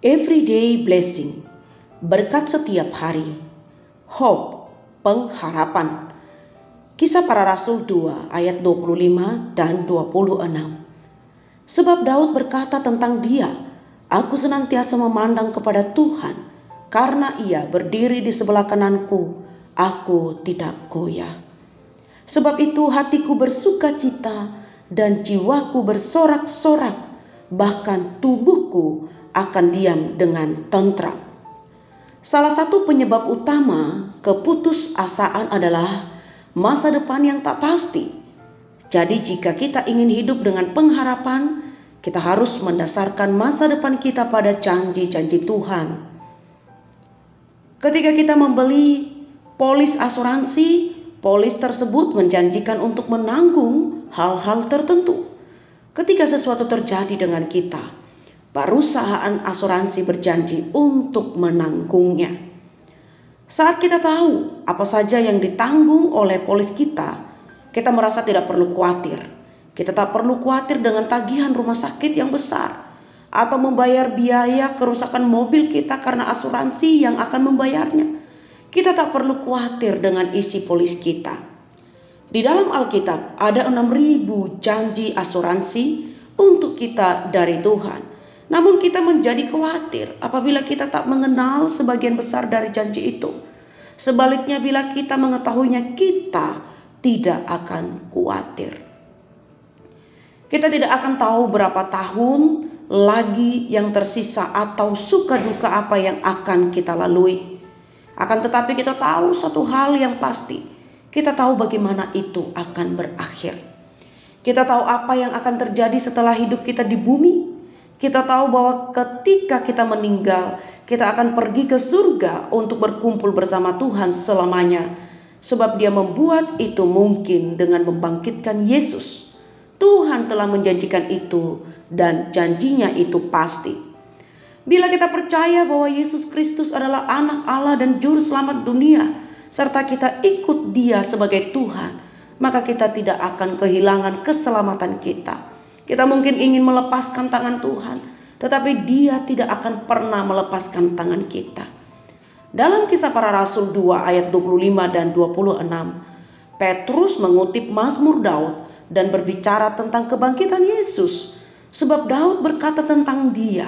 Everyday blessing, berkat setiap hari. Hope, pengharapan. Kisah Para Rasul 2 ayat 25 dan 26. Sebab Daud berkata tentang dia, aku senantiasa memandang kepada Tuhan, karena ia berdiri di sebelah kananku, aku tidak goyah. Sebab itu hatiku bersuka cita dan jiwaku bersorak-sorak, bahkan tubuhku akan diam dengan tentram. Salah satu penyebab utama keputusasaan adalah masa depan yang tak pasti. Jadi jika kita ingin hidup dengan pengharapan, kita harus mendasarkan masa depan kita pada janji-janji Tuhan. Ketika kita membeli polis asuransi, polis tersebut menjanjikan untuk menanggung hal-hal tertentu. Ketika sesuatu terjadi dengan kita, perusahaan asuransi berjanji untuk menanggungnya. Saat kita tahu apa saja yang ditanggung oleh polis kita merasa tidak perlu khawatir. Kita tak perlu khawatir dengan tagihan rumah sakit yang besar atau membayar biaya kerusakan mobil kita karena asuransi yang akan membayarnya. Kita tak perlu khawatir dengan isi polis kita. Di dalam Alkitab ada 6.000 janji asuransi untuk kita dari Tuhan. Namun kita menjadi khawatir apabila kita tak mengenal sebagian besar dari janji itu. Sebaliknya bila kita mengetahuinya, kita tidak akan khawatir. Kita tidak akan tahu berapa tahun lagi yang tersisa atau suka duka apa yang akan kita lalui. Akan tetapi kita tahu satu hal yang pasti. Kita tahu bagaimana itu akan berakhir. Kita tahu apa yang akan terjadi setelah hidup kita di bumi. Kita tahu bahwa ketika kita meninggal, kita akan pergi ke surga untuk berkumpul bersama Tuhan selamanya. Sebab Dia membuat itu mungkin dengan membangkitkan Yesus. Tuhan telah menjanjikan itu dan janjinya itu pasti. Bila kita percaya bahwa Yesus Kristus adalah anak Allah dan juru selamat dunia, serta kita ikut Dia sebagai Tuhan, maka kita tidak akan kehilangan keselamatan kita. Kita mungkin ingin melepaskan tangan Tuhan, tetapi Dia tidak akan pernah melepaskan tangan kita. Dalam Kisah Para Rasul 2 ayat 25 dan 26, Petrus mengutip Mazmur Daud dan berbicara tentang kebangkitan Yesus. Sebab Daud berkata tentang Dia,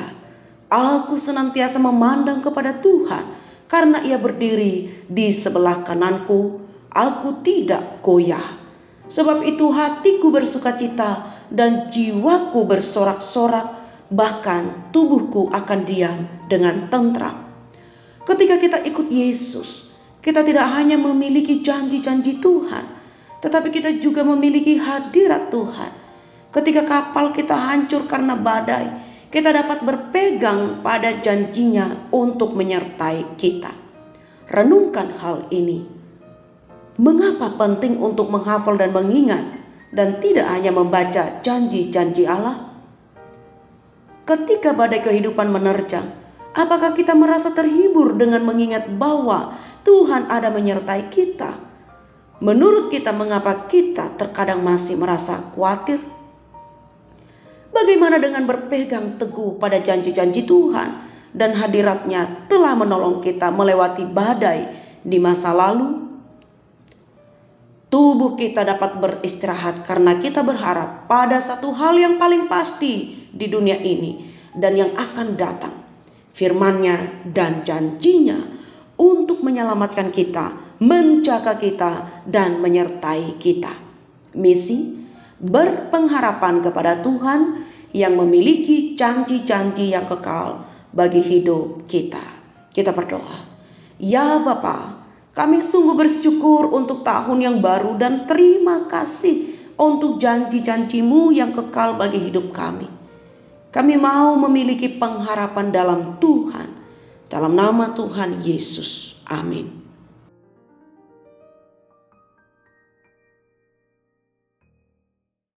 aku senantiasa memandang kepada Tuhan, karena Ia berdiri di sebelah kananku, aku tidak goyah. Sebab itu hatiku bersuka cita dan jiwaku bersorak-sorak, bahkan tubuhku akan diam dengan tentram. Ketika kita ikut Yesus, kita tidak hanya memiliki janji-janji Tuhan, tetapi kita juga memiliki hadirat Tuhan. Ketika kapal kita hancur karena badai, kita dapat berpegang pada janjinya untuk menyertai kita. Renungkan hal ini. Mengapa penting untuk menghafal dan mengingat dan tidak hanya membaca janji-janji Allah? Ketika badai kehidupan menerjang, apakah kita merasa terhibur dengan mengingat bahwa Tuhan ada menyertai kita? Menurut kita, mengapa kita terkadang masih merasa khawatir? Bagaimana dengan berpegang teguh pada janji-janji Tuhan dan hadiratnya telah menolong kita melewati badai di masa lalu? Tubuh kita dapat beristirahat karena kita berharap pada satu hal yang paling pasti di dunia ini dan yang akan datang. Firman-Nya dan janjinya untuk menyelamatkan kita, menjaga kita, dan menyertai kita. Misi berpengharapan kepada Tuhan yang memiliki janji-janji yang kekal bagi hidup kita. Kita berdoa. Ya Bapa, kami sungguh bersyukur untuk tahun yang baru dan terima kasih untuk janji-janji-Mu yang kekal bagi hidup kami. Kami mau memiliki pengharapan dalam Tuhan. Dalam nama Tuhan Yesus. Amin.